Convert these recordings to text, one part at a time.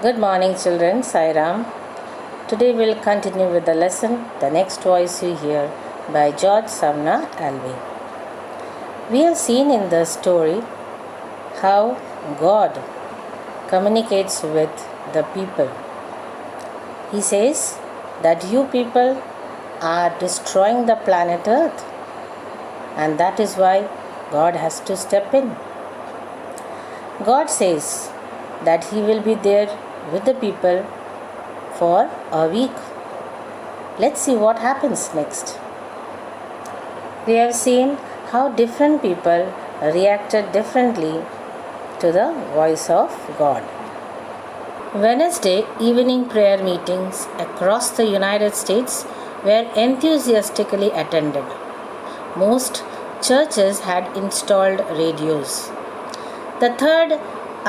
Good morning, children. Sai Ram. Today we'll continue with the lesson The Next Voice You Hear by George Sumner Alvey. We have seen in the story how God communicates with the people. He says that you people are destroying the planet Earth, and that is why God has to step in. God says that He will be there with the people for a week. Let's see what happens next. We have seen how different people reacted differently to the voice of God. Wednesday evening prayer meetings across the United States were enthusiastically attended. Most churches had installed radios. The third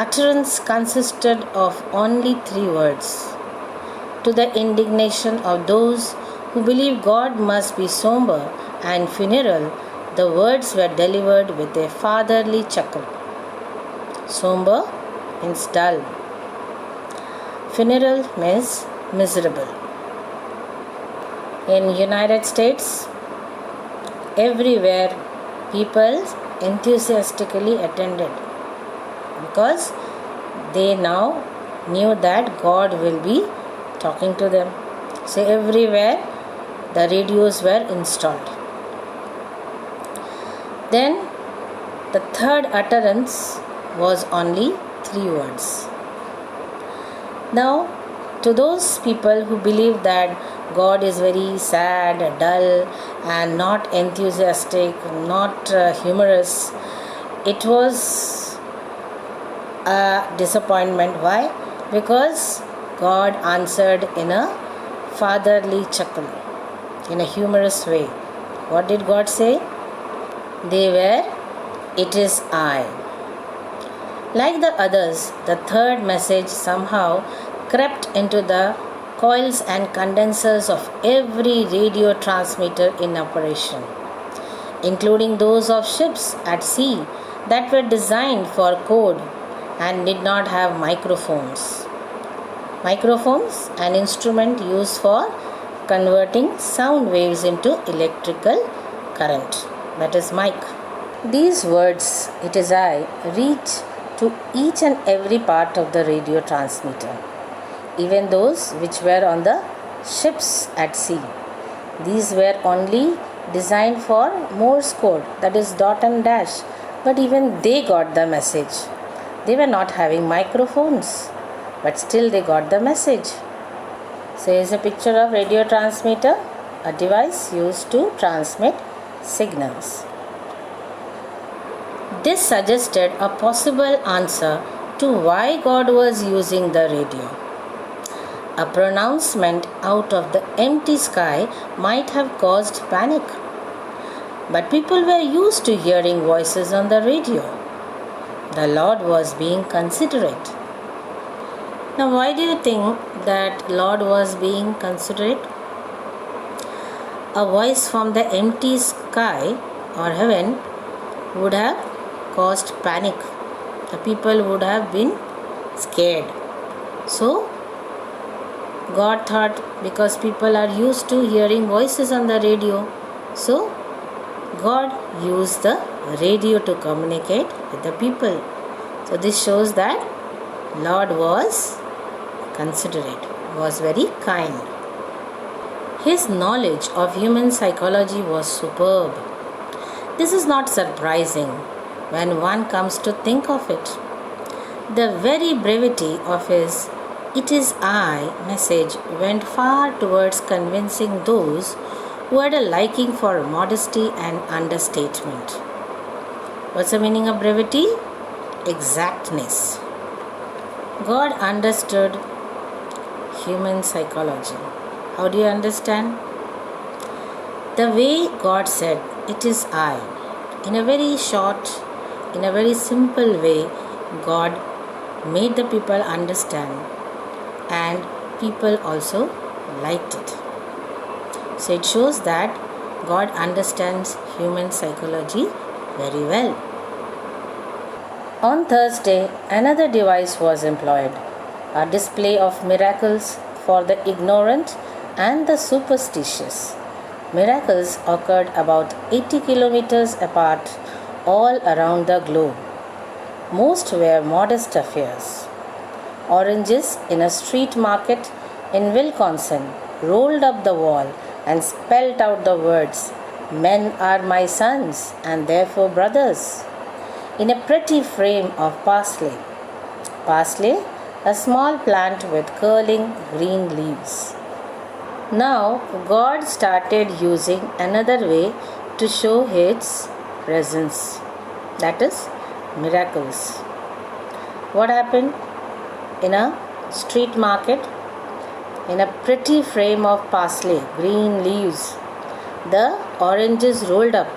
utterance consisted of only 3 words. To the indignation of those who believe God must be somber and funereal, the words were delivered with a fatherly chuckle. Somber means dull. Funereal means miserable. In United States, everywhere people enthusiastically attended because they now knew that God will be talking to them. So everywhere the radios were installed. Then the third utterance was only 3 words. Now, to those people who believe that God is very sad, dull, and not enthusiastic, not humorous, it was a disappointment. Why? Because God answered in a fatherly chuckle, in a humorous way. What did God say? They were, "It is I." Like the others, the third message somehow crept into the coils and condensers of every radio transmitter in operation, including those of ships at sea that were designed for code and did not have microphones. Microphones, an instrument used for converting sound waves into electrical current, that is mic. These words, "It is I," reach to each and every part of the radio transmitter, even those which were on the ships at sea. These were only designed for Morse code, that is dot and dash, but even they got the message. They were not having microphones, but still they got the message. So here's a picture of radio transmitter, a device used to transmit signals. This suggested a possible answer to why God was using the radio. A pronouncement out of the empty sky might have caused panic. But people were used to hearing voices on the radio. The Lord was being considerate. Now, why do you think that Lord was being considerate? A voice from the empty sky or heaven would have caused panic. The people would have been scared. So, God thought, because people are used to hearing voices on the radio, so God used the radio to communicate with the people. So this shows that Lord was considerate, was very kind. His knowledge of human psychology was superb. This is not surprising when one comes to think of it. The very brevity of his "It is I" message went far towards convincing those who had a liking for modesty and understatement. What's the meaning of brevity? Exactness. God understood human psychology. How do you understand? The way God said, "It is I," in a very short, in a very simple way, God made the people understand, and people also liked it. So it shows that God understands human psychology very well. On Thursday, another device was employed. a display of miracles for the ignorant and the superstitious. Miracles occurred about 80 kilometers apart all around the globe. Most were modest affairs. Oranges in a street market in Wisconsin rolled up the wall and spelled out the words, "Men are my sons and therefore brothers," in a pretty frame of parsley. Parsley, a small plant with curling green leaves. Now, God started using another way to show His presence, that is, miracles. What happened? In a street market, in a pretty frame of parsley, green leaves, the oranges rolled up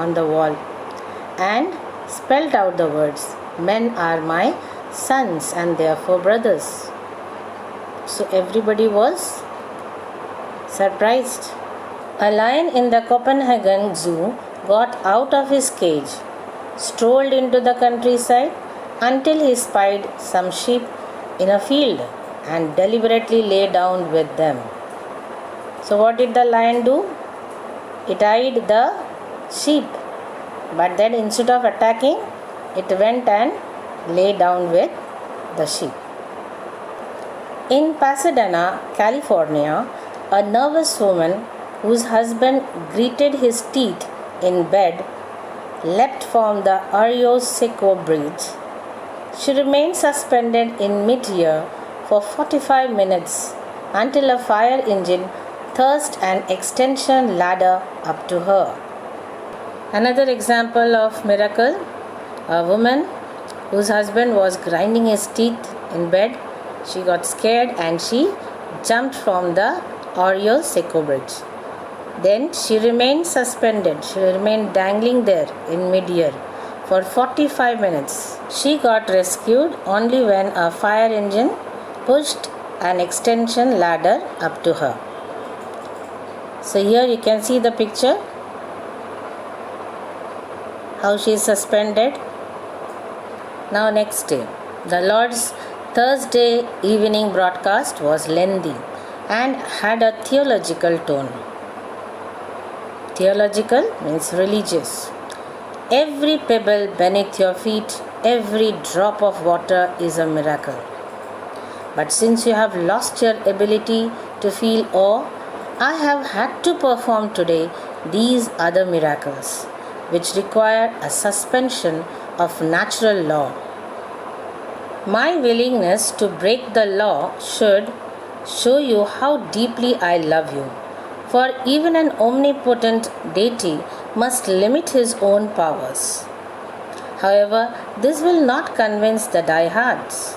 on the wall and spelled out the words, "Men are my sons and therefore brothers." So everybody was surprised. A lion in the Copenhagen Zoo got out of his cage, strolled into the countryside until he spied some sheep in a field and deliberately lay down with them. So what did the lion do? It eyed the sheep, but then instead of attacking, it went and lay down with the sheep. In Pasadena, California, a nervous woman whose husband gritted his teeth in bed leapt from the Arroyo Seco Bridge. She remained suspended in mid-air for 45 minutes until a fire engine thrust an extension ladder up to her. Another example of miracle, a woman whose husband was grinding his teeth in bed, she got scared and she jumped from the Arroyo Seco Bridge. Then she remained suspended, she remained dangling there in mid-air for 45 minutes. She got rescued only when a fire engine pushed an extension ladder up to her. So here you can see the picture, how she is suspended. Now next day, the Lord's Thursday evening broadcast was lengthy and had a theological tone. Theological means religious. Every pebble beneath your feet, every drop of water is a miracle. But since you have lost your ability to feel awe, I have had to perform today these other miracles, which require a suspension of natural law. My willingness to break the law should show you how deeply I love you. For even an omnipotent deity must limit his own powers. However, this will not convince the diehards.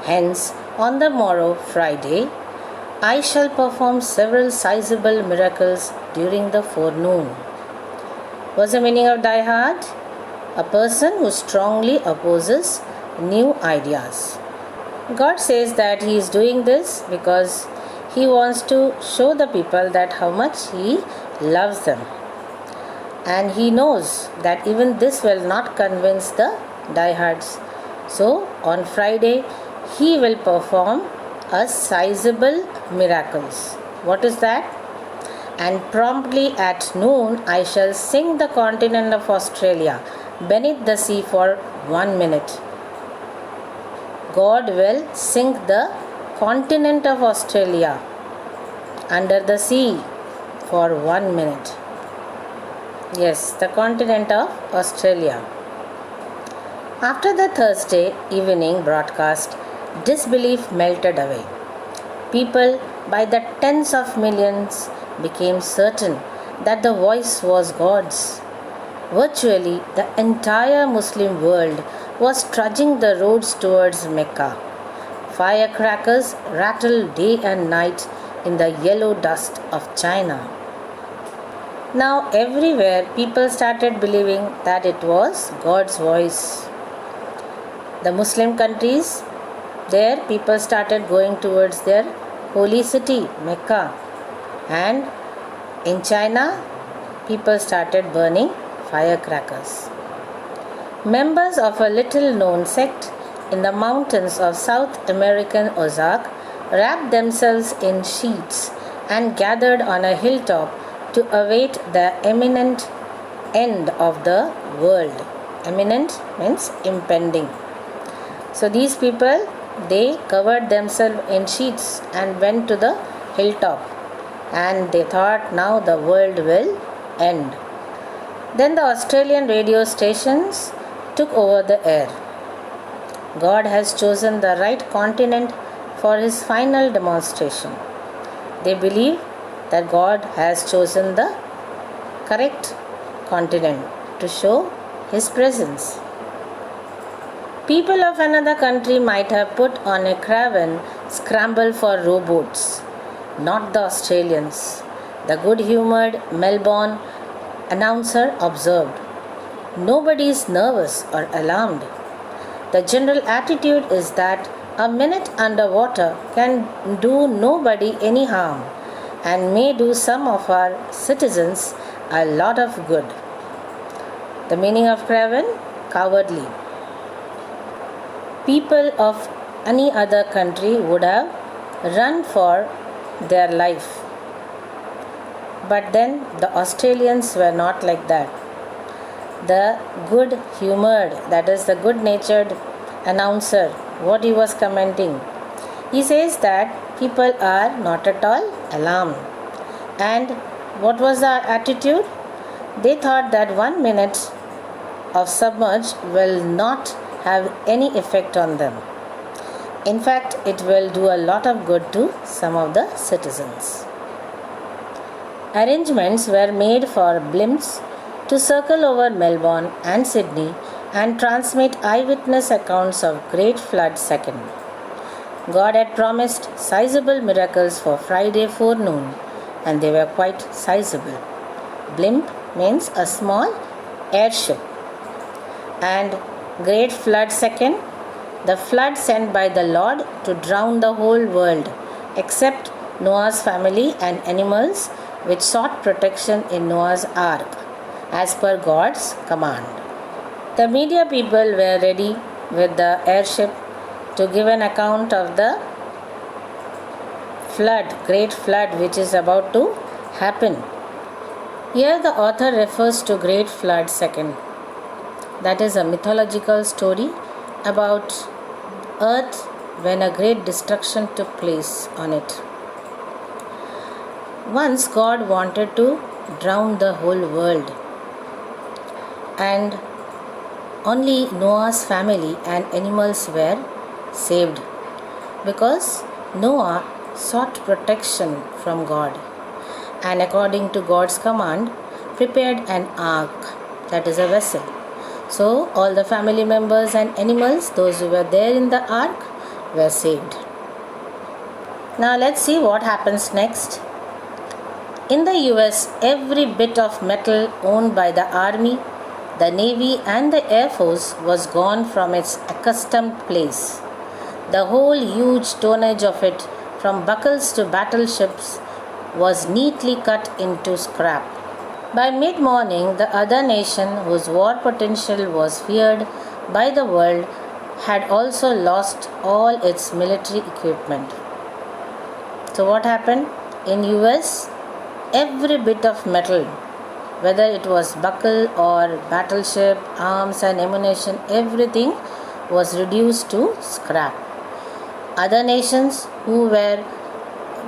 Hence, on the morrow, Friday, I shall perform several sizable miracles during the forenoon. What's the meaning of diehard? A person who strongly opposes new ideas. God says that He is doing this because He wants to show the people that how much He loves them. And He knows that even this will not convince the diehards. So on Friday, He will perform a sizable miracles. What is that? And promptly at noon, I shall sink the continent of Australia beneath the sea for 1 minute. God will sink the continent of Australia under the sea for 1 minute. Yes, the continent of Australia. After the Thursday evening broadcast, disbelief melted away. People by the tens of millions became certain that the voice was God's. Virtually the entire Muslim world was trudging the roads towards Mecca. Firecrackers rattled day and night in the yellow dust of China. Now everywhere people started believing that it was God's voice. The Muslim countries, there people started going towards their holy city, Mecca. And in China, people started burning firecrackers. Members of a little known sect in the mountains of South American Ozark wrapped themselves in sheets and gathered on a hilltop to await the imminent end of the world. Imminent means impending. So these people, they covered themselves in sheets and went to the hilltop, and they thought now the world will end. Then the Australian radio stations took over the air. God has chosen the right continent for his final demonstration. They believe that God has chosen the correct continent to show his presence. People of another country might have put on a craven scramble for rowboats, not the Australians. The good-humoured Melbourne announcer observed, "Nobody is nervous or alarmed. The general attitude is that a minute underwater can do nobody any harm and may do some of our citizens a lot of good." The meaning of craven? Cowardly. People of any other country would have run for their life. But then the Australians were not like that. The good humored, that is the good natured announcer, what he was commenting, he says that people are not at all alarmed. And what was their attitude? They thought that 1 minute of submerge will not have any effect on them. In fact, it will do a lot of good to some of the citizens. Arrangements were made for blimps to circle over Melbourne and Sydney and transmit eyewitness accounts of Great Flood II. God had promised sizable miracles for Friday forenoon, and they were quite sizable. Blimp means a small airship. And Great Flood II, the flood sent by the Lord to drown the whole world except Noah's family and animals which sought protection in Noah's ark as per God's command. The media people were ready with the airship to give an account of the flood, great flood which is about to happen. Here the author refers to Great Flood II. That is a mythological story about earth when a great destruction took place on it. Once God wanted to drown the whole world, and only Noah's family and animals were saved because Noah sought protection from God and according to God's command prepared an ark, that is a vessel. So all the family members and animals, those who were there in the ark, were saved. Now let's see what happens next. In the US, every bit of metal owned by the Army, the Navy and the Air Force was gone from its accustomed place. The whole huge tonnage of it, from buckles to battleships, was neatly cut into scrap. By mid-morning, the other nation, whose war potential was feared by the world, had also lost all its military equipment. So what happened? In US, every bit of metal, whether it was buckle or battleship, arms and ammunition, everything was reduced to scrap. Other nations who were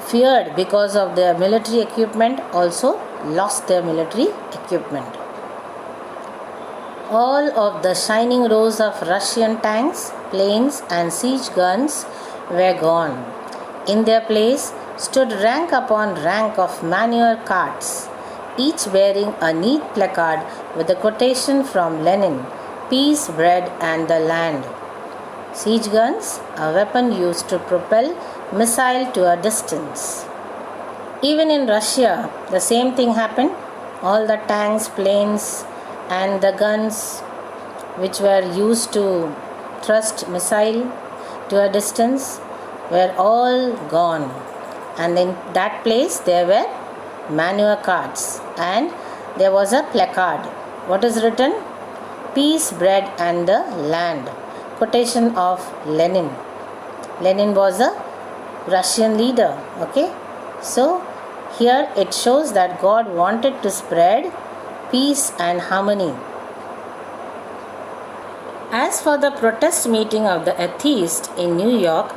feared because of their military equipment also lost their military equipment. All of the shining rows of Russian tanks, planes and siege guns were gone. In their place stood rank upon rank of manure carts, each bearing a neat placard with a quotation from Lenin, "Peace, bread and the land." Siege guns, a weapon used to propel missile to a distance. Even in Russia, the same thing happened. All the tanks, planes and the guns which were used to thrust missile to a distance were all gone. And in that place there were manure carts and there was a placard. What is written? "Peace, bread and the land." quotation of Lenin. Lenin was a Russian leader. Okay, so here it shows that God wanted to spread peace and harmony. As for the protest meeting of the atheists in New York,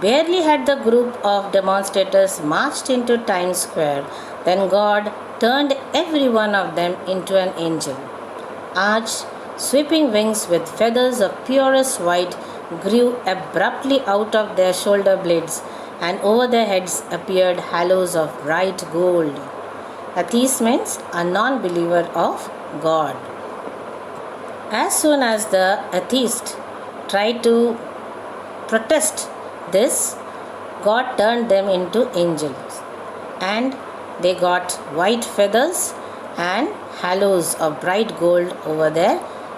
barely had the group of demonstrators marched into Times Square, then God turned every one of them into an angel. Arched, sweeping wings with feathers of purest white grew abruptly out of their shoulder blades, and over their heads appeared halos of bright gold. Atheist means a non-believer of God. As soon as the atheist tried to protest this, God turned them into angels, and they got white feathers and halos of bright gold over their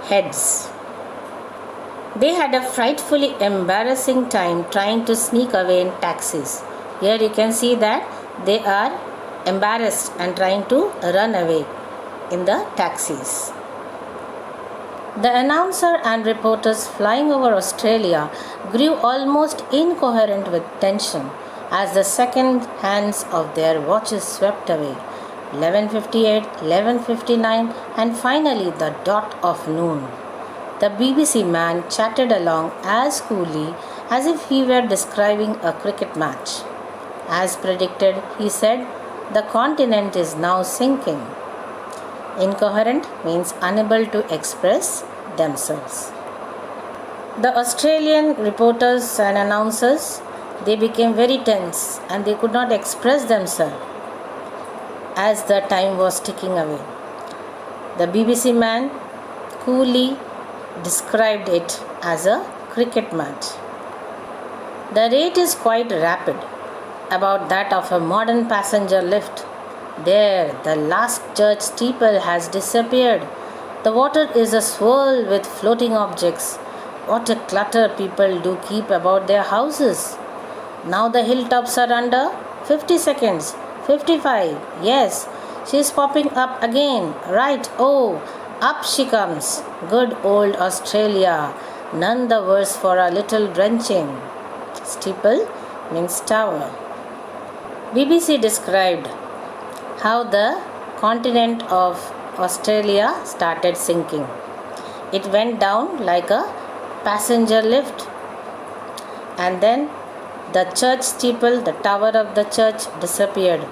heads. They had a frightfully embarrassing time trying to sneak away in taxis. Here you can see that they are embarrassed and trying to run away in the taxis. The announcer and reporters flying over Australia grew almost incoherent with tension as the second hands of their watches swept away. 11:58, 11:59, and finally the dot of noon. The BBC man chatted along as coolly as if he were describing a cricket match. As predicted, he said, "The continent is now sinking." Incoherent means unable to express themselves. The Australian reporters and announcers, they became very tense and they could not express themselves as the time was ticking away. The BBC man coolly described it as a cricket match. The rate is quite rapid, about that of a modern passenger lift. There, the last church steeple has disappeared. The water is a swirl with floating objects. What a clutter people do keep about their houses. Now the hilltops are under 50 seconds. 55. Yes, she is popping up again. Right. Oh, up she comes. Good old Australia. None the worse for a little drenching. Steeple means tower. BBC described how the continent of Australia started sinking. It went down like a passenger lift, and then the church steeple, the tower of the church, disappeared.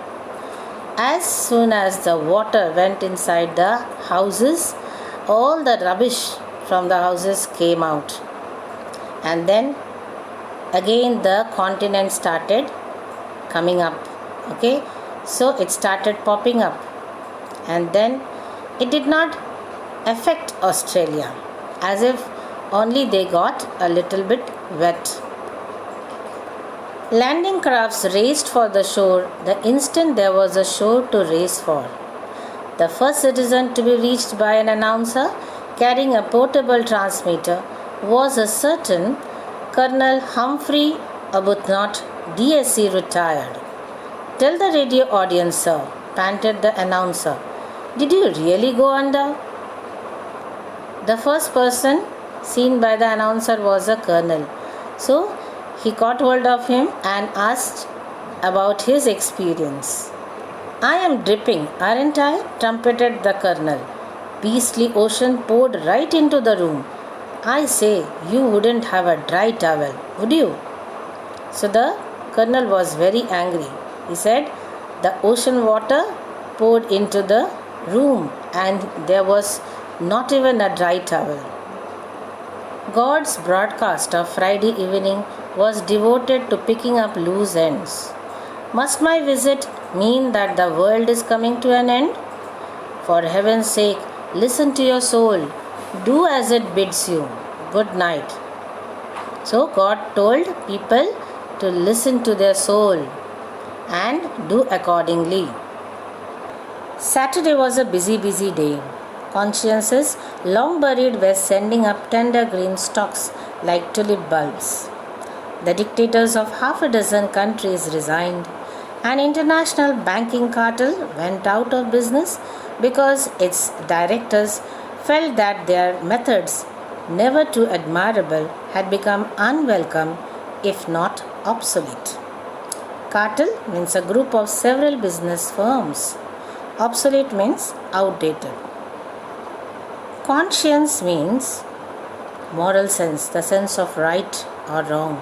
As soon as the water went inside the houses, all the rubbish from the houses came out, and then again the continent started coming up. Okay, so it started popping up, and then it did not affect Australia, as if only they got a little bit wet. Landing crafts raced for the shore the instant there was a shore to race for. The first citizen to be reached by an announcer carrying a portable transmitter was a certain Colonel Humphrey Arbuthnot, DSC retired. "Tell the radio audience, sir," panted the announcer. "Did you really go under?" The first person seen by the announcer was a colonel. So he caught hold of him and asked about his experience. "I am dripping, aren't I?" trumpeted the colonel. "Beastly ocean poured right into the room. I say, you wouldn't have a dry towel, would you?" So the colonel was very angry. He said the ocean water poured into the room and there was not even a dry towel. God's broadcast of Friday evening was devoted to picking up loose ends. Must my visit mean that the world is coming to an end? For heaven's sake, listen to your soul. Do as it bids you. Good night. So God told people to listen to their soul and do accordingly. Saturday was a busy day. Consciences long buried were sending up tender green stalks like tulip bulbs. The dictators of half a dozen countries resigned. An international banking cartel went out of business because its directors felt that their methods, never too admirable, had become unwelcome, if not obsolete. Cartel means a group of several business firms. Obsolete means outdated. Conscience means moral sense, the sense of right or wrong.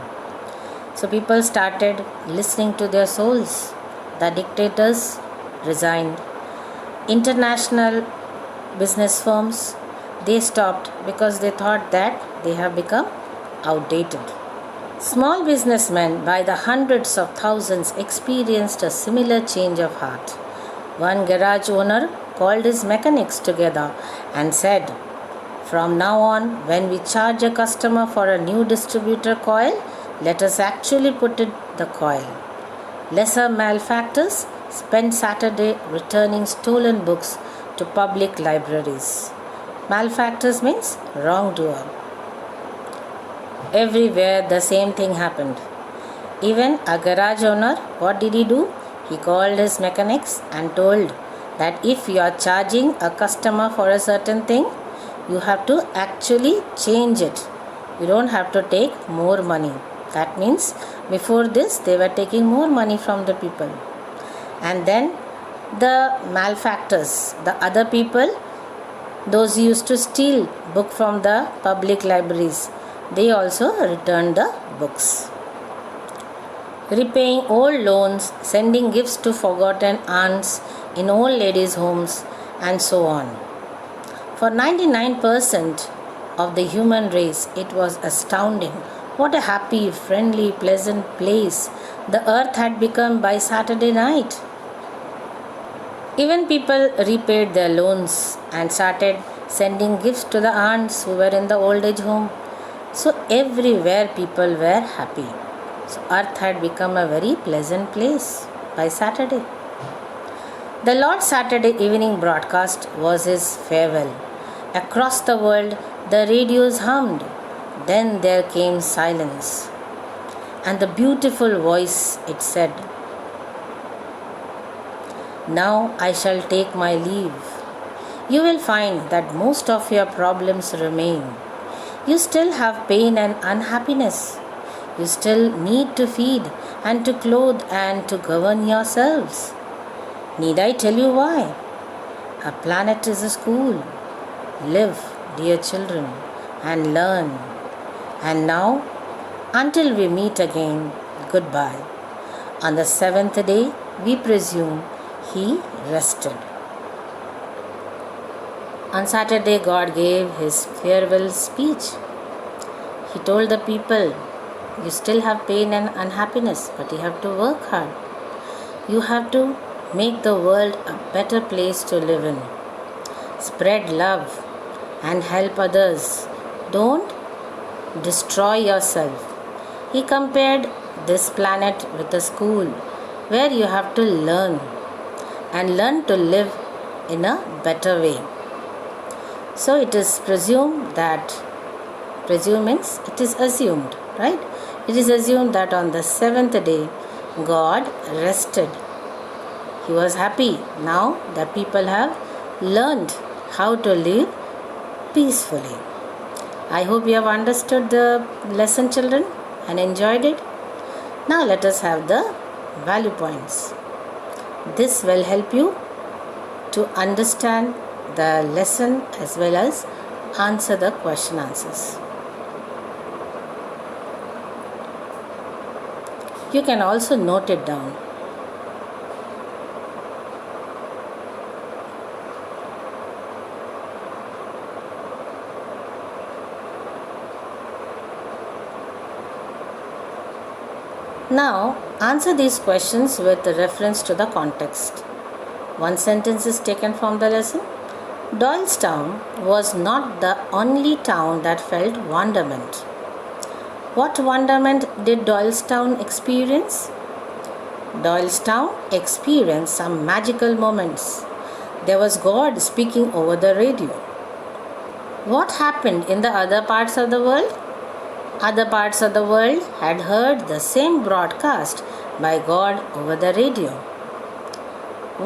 So people started listening to their souls. The dictators resigned. International business firms, they stopped because they thought that they have become outdated. Small businessmen by the hundreds of thousands experienced a similar change of heart. One garage owner called his mechanics together and said, "From now on, when we charge a customer for a new distributor coil, let us actually put in the coil." Lesser malefactors spent Saturday returning stolen books to public libraries. Malefactors means wrongdoer. Everywhere the same thing happened. Even a garage owner, what did he do? He called his mechanics and told that if you are charging a customer for a certain thing, you have to actually change it. You don't have to take more money. That means before this they were taking more money from the people. And then the malefactors, the other people, those who used to steal book from the public libraries, they also returned the books. Repaying old loans, sending gifts to forgotten aunts in old ladies' homes, and so on. For 99% of the human race, it was astounding what a happy, friendly, pleasant place the earth had become by Saturday night. Even people repaid their loans and started sending gifts to the aunts who were in the old age home. So everywhere people were happy. So earth had become a very pleasant place by Saturday. The Lord's Saturday evening broadcast was his farewell. Across the world, the radios hummed. Then there came silence. And the beautiful voice, it said, "Now I shall take my leave. You will find that most of your problems remain. You still have pain and unhappiness. You still need to feed and to clothe and to govern yourselves. Need I tell you why? A planet is a school. Live, dear children, and learn. And now, until we meet again, goodbye." On the seventh day, we presume, he rested. On Saturday, God gave his farewell speech. He told the people, you still have pain and unhappiness, but you have to work hard. You have to make the world a better place to live in. Spread love and help others. Don't destroy yourself. He compared this planet with a school where you have to learn and learn to live in a better way. So it is presumed means it is assumed, right? It is assumed that on the seventh day, God rested. He was happy. Now the people have learned how to live peacefully. I hope you have understood the lesson, children, and enjoyed it. Now let us have the value points. This will help you to understand the lesson as well as answer the question answers. You can also note it down. Now, answer these questions with reference to the context. One sentence is taken from the lesson. Doylestown was not the only town that felt wonderment. What wonderment did Doylestown experience? Doylestown experienced some magical moments. There was God speaking over the radio. What happened in the other parts of the world? Other parts of the world had heard the same broadcast by God over the radio.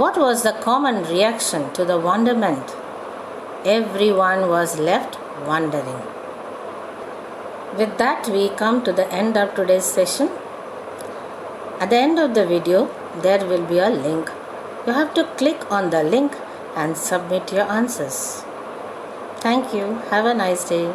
What was the common reaction to the wonderment? Everyone was left wondering. With that, we come to the end of today's session. At the end of the video, there will be a link. You have to click on the link and submit your answers. Thank you. Have a nice day.